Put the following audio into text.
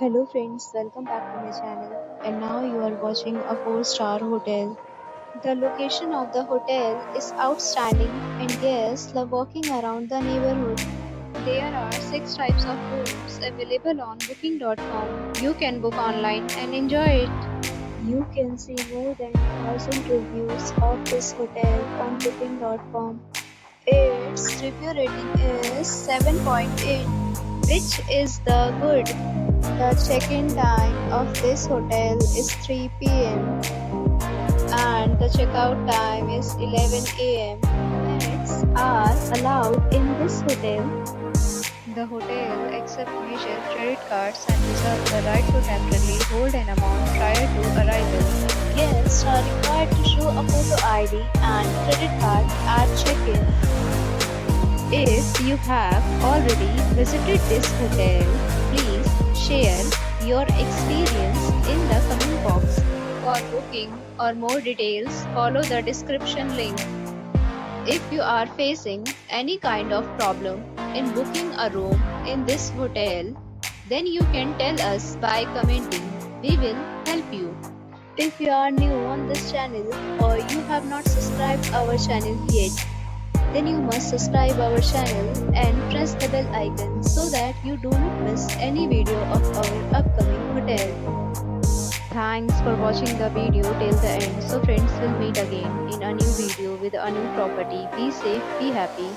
Hello friends, welcome back to my channel. And now you are watching a 4-star hotel. The location of the hotel is outstanding and guests love walking around the neighborhood. There are 6 types of rooms available on booking.com. You can book online and enjoy it. You can see more than 1000 reviews of this hotel on booking.com. Its review rating is 7.8, which is the good. The check-in time of this hotel is 3 p.m. and the check-out time is 11 a.m. Pets are allowed in this hotel. The hotel accepts major credit cards and reserves the right to temporarily hold an amount prior to arrival. Guests are required to show a photo ID and credit card at check-in. If you have already visited this hotel, please share your experience in the comment box. For booking or more details, follow the description link. If you are facing any kind of problem in booking a room in this hotel, then you can tell us by commenting. We will help you. If you are new on this channel or you have not subscribed our channel yet, then you must subscribe our channel and press the bell icon so that you do not miss any video of our upcoming hotel. Thanks for watching the video till the end. So friends, will meet again in a new video with a new property. Be safe, be happy.